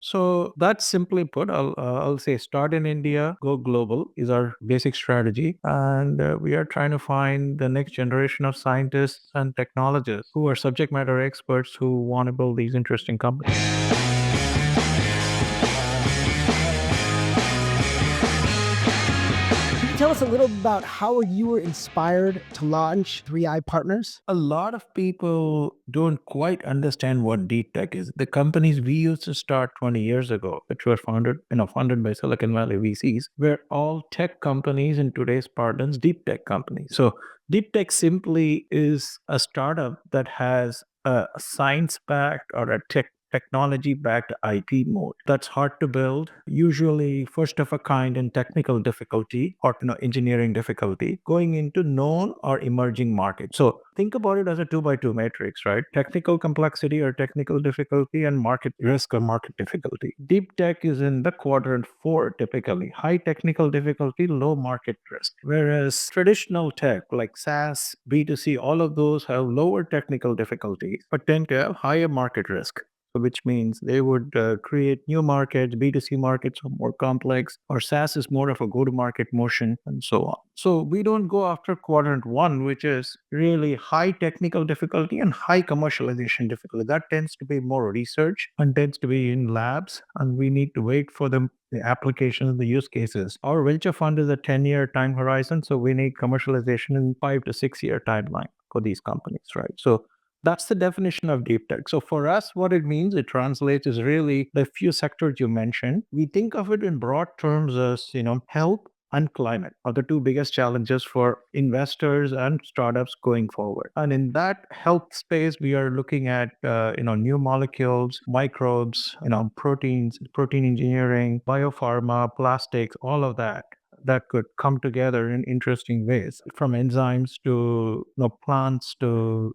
So that's simply put. I'll say start in India, go global is our basic strategy, and we are trying to find the next generation of scientists and technologists who are subject matter experts who want to build these interesting companies. Can you tell us a little about how you were inspired to launch 3i Partners? A lot of people don't quite understand what deep tech is. The companies we used to start 20 years ago, which were funded by Silicon Valley VCs, were all tech companies in today's parlance, deep tech companies. So deep tech simply is a startup that has a science backed or a technology backed IP mode that's hard to build, usually first of a kind in technical difficulty or engineering difficulty, going into known or emerging markets. So think about it as a 2 by 2 matrix, right? Technical complexity or technical difficulty and market risk or market difficulty. Deep tech is in the quadrant 4 typically, high technical difficulty, low market risk. Whereas traditional tech like SaaS, B2C, all of those have lower technical difficulties but tend to have higher market risk. So which means they would create new markets. B2C markets are more complex, or SaaS is more of a go to market motion, and so on. So we don't go after quadrant 1, which is really high technical difficulty and high commercialization difficulty. That tends to be more research and tends to be in labs, and we need to wait for the applications, the use cases. Our venture fund is a 10-year time horizon, so we need commercialization in 5 to 6 year timeline for these companies, right? So that's the definition of deep tech. So for us, what it means, it translates is really the few sectors you mentioned. We think of it in broad terms as, health and climate are the two biggest challenges for investors and startups going forward. And in that health space, we are looking at, new molecules, microbes, proteins, protein engineering, biopharma, plastics, all of that could come together in interesting ways, from enzymes to plants to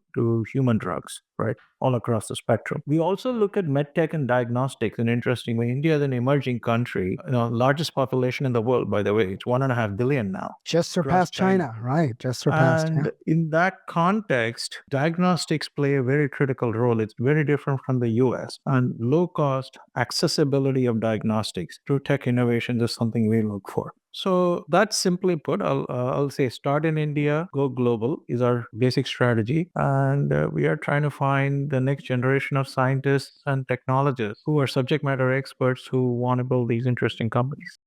human drugs, right? All across the spectrum. We also look at medtech and diagnostics in an interesting way. India is an emerging country, largest population in the world, by the way. It's 1.5 billion now. Just Across surpassed China. China, right? Just surpassed. Yeah. And in that context, diagnostics play a very critical role. It's very different from the US. And low cost accessibility of diagnostics through tech innovations is something we look for. So that's simply put. I'll say start in India, go global is our basic strategy, and we are trying to find the next generation of scientists and technologists who are subject matter experts who want to build these interesting companies.